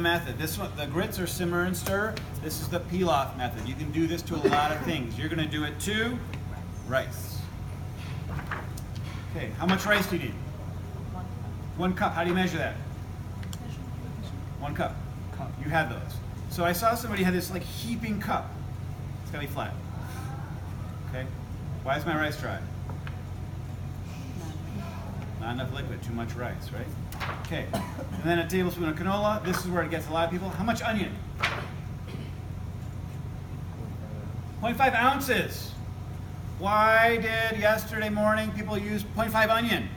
method. This one, the grits are simmer and stir. This is the peel-off method. You can do this to a lot of things. You're going to do it to rice. Okay, how much rice do you need? 1 cup. How do you measure that? 1 cup. You had those. So I saw somebody had this like heaping cup. It's got to be flat. Okay. Why is my rice dry? Not enough liquid, too much rice, right? Okay. And then a tablespoon of canola. This is where it gets a lot of people. How much onion? 0.5 ounces. Why did yesterday morning people use 0.5 onion?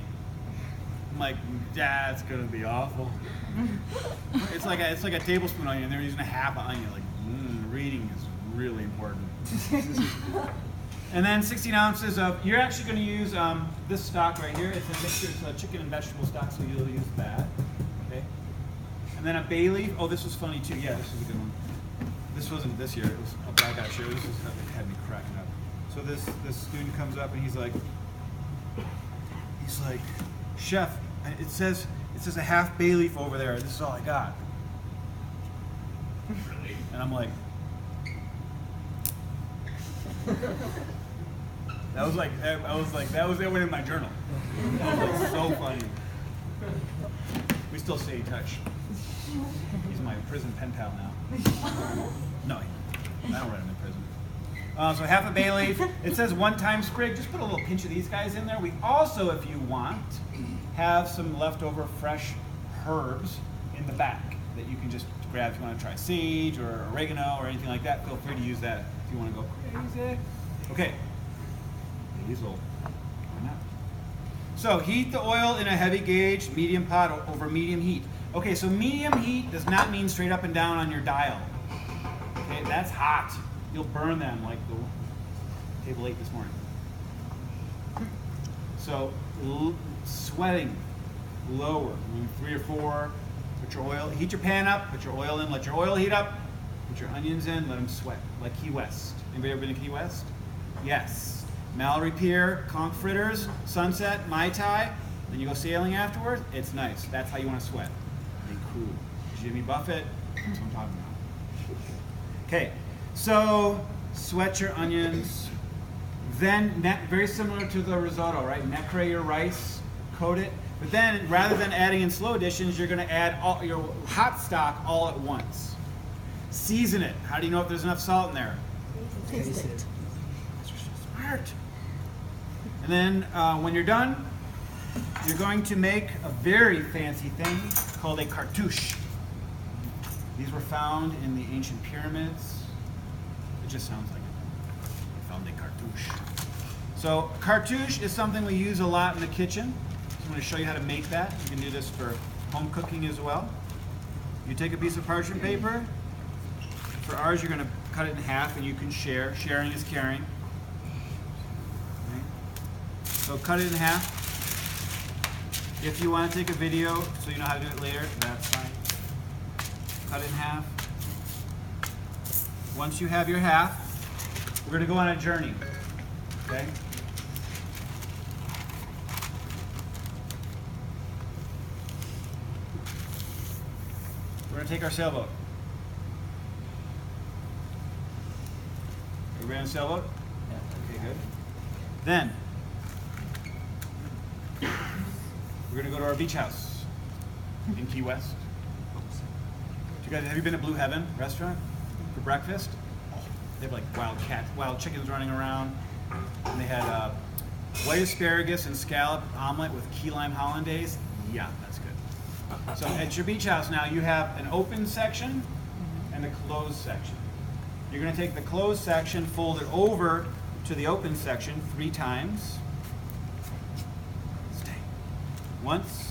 I'm like, that's gonna be awful. It's like a tablespoon onion. They're using a half an onion. Like, reading is really important. And then 16 ounces of. You're actually going to use this stock right here. It's a mixture. It's a chicken and vegetable stock, so you'll use that. Okay. And then a bay leaf. Oh, this was funny too. Yeah, this was a good one. This wasn't this year. It was. I got to share. This had me cracking up. So this student comes up and he's like, chef, it says a half bay leaf over there. This is all I got. Really? And I'm like, that was it went in my journal. That was like so funny. We still stay in touch. He's my prison pen pal now. No, I don't run him in prison. So half a bay leaf. It says 1 time sprig. Just put a little pinch of these guys in there. We also, if you want, have some leftover fresh herbs in the back that you can just grab if you want to try sage or oregano or anything like that. Feel free to use that if you want to go crazy. Okay. Basil. Why not? So heat the oil in a heavy gauge medium pot over medium heat. Okay, so medium heat does not mean straight up and down on your dial. Okay, that's hot. You'll burn them like the table 8 this morning. So sweating lower, 3 or 4. Put your oil, heat your pan up, put your oil in, let your oil heat up, put your onions in, let them sweat, like Key West. Anybody ever been to Key West? Yes. Mallory Pier, conch fritters, sunset, Mai Tai, then you go sailing afterwards. It's nice. That's how you want to sweat. Be cool. Jimmy Buffett, that's what I'm talking about. Okay, so sweat your onions. Then, very similar to the risotto, right? Necre your rice, coat it. But then, rather than adding in slow additions, you're going to add all your hot stock all at once. Season it. How do you know if there's enough salt in there? Taste it. You're so smart. And then, when you're done, you're going to make a very fancy thing called a cartouche. These were found in the ancient pyramids. It just sounds like it. I found a cartouche. So, cartouche is something we use a lot in the kitchen. I'm going to show you how to make that. You can do this for home cooking as well. You take a piece of parchment paper. For ours, you're going to cut it in half and you can share. Sharing is caring. Okay. So cut it in half. If you want to take a video so you know how to do it later, that's fine. Cut it in half. Once you have your half, we're going to go on a journey. Okay? We're going to take our sailboat. Everybody on the sailboat? Yeah. Okay, good. Then, we're going to go to our beach house in Key West. Have you been to Blue Heaven restaurant for breakfast? They have like wild chickens running around. And they had white asparagus and scallop omelet with key lime hollandaise. Yeah, that's good. So at your beach house now, you have an open section and a closed section. You're going to take the closed section, fold it over to the open section 3 times. Stay. Once.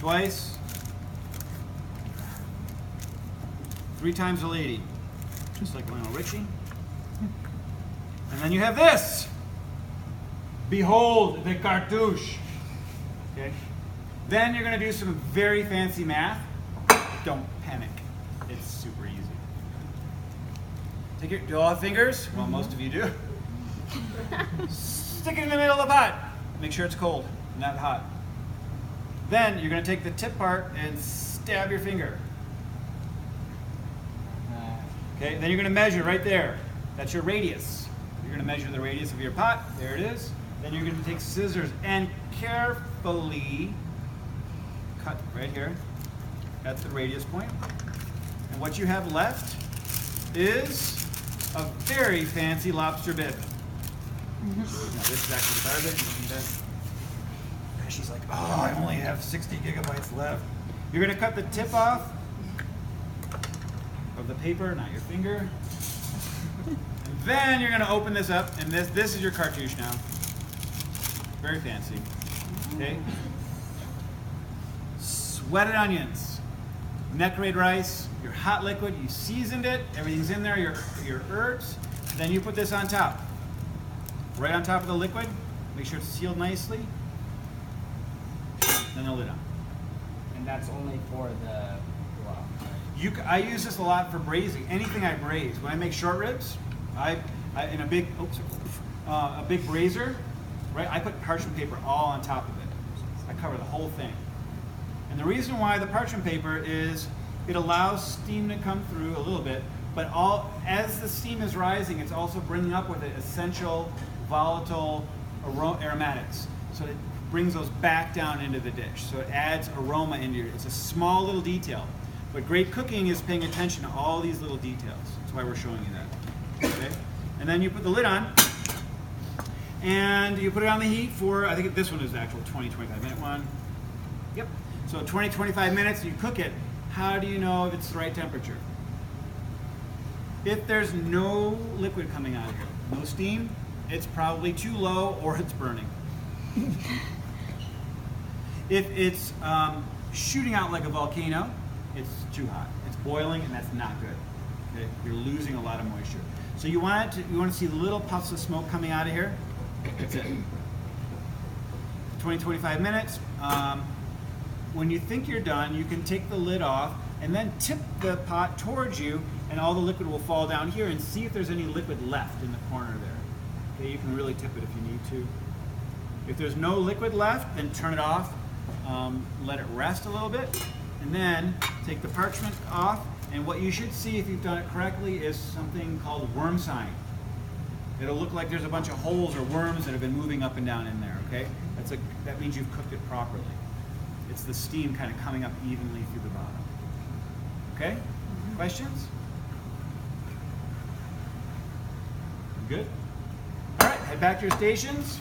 Twice. 3 times a lady. Just like Lionel Richie. And then you have this. Behold the cartouche. Okay. Then you're going to do some very fancy math. Don't panic. It's super easy. Do all have fingers? Well, most of you do. Stick it in the middle of the pot. Make sure it's cold, not hot. Then you're going to take the tip part and stab your finger. Okay, then you're going to measure right there. That's your radius. You're going to measure the radius of your pot. There it is. Then you're going to take scissors and carefully cut right here. That's the radius point. And what you have left is a very fancy lobster bib. Now this is actually the garbage. And she's like, oh, I only have 60 gigabytes left. You're going to cut the tip off of the paper, not your finger. And then you're going to open this up, and this is your cartouche now. Very fancy. Okay. Sweated onions, nectarine rice, your hot liquid. You seasoned it. Everything's in there. Your herbs. Then you put this on top, right on top of the liquid. Make sure it's sealed nicely. Then the lid on. And that's only for the block. I use this a lot for braising. Anything I braise. When I make short ribs, in a big braiser, right? I put parchment paper all on top of it. I cover the whole thing. And the reason why the parchment paper is it allows steam to come through a little bit, but as the steam is rising, it's also bringing up with it essential, volatile aromatics. So it brings those back down into the dish. So it adds aroma into it. It's a small little detail. But great cooking is paying attention to all these little details. That's why we're showing you that. Okay? And then you put the lid on, and you put it on the heat for, I think this one is the actual 20-25 minute one. Yep. So 20-25 minutes, you cook it. How do you know if it's the right temperature? If there's no liquid coming out of here, no steam, it's probably too low or it's burning. If it's shooting out like a volcano, it's too hot. It's boiling, and that's not good. Okay? You're losing a lot of moisture. So you want to see little puffs of smoke coming out of here. That's it. 20-25 minutes. When you think you're done, you can take the lid off and then tip the pot towards you, and all the liquid will fall down here, and see if there's any liquid left in the corner there. Okay, you can really tip it if you need to. If there's no liquid left, then turn it off. Let it rest a little bit, and then take the parchment off. And what you should see, if you've done it correctly, is something called worm sign. It'll look like there's a bunch of holes or worms that have been moving up and down in there. Okay, that means you've cooked it properly. It's the steam kind of coming up evenly through the bottom. Okay? Questions? Good? All right, head back to your stations.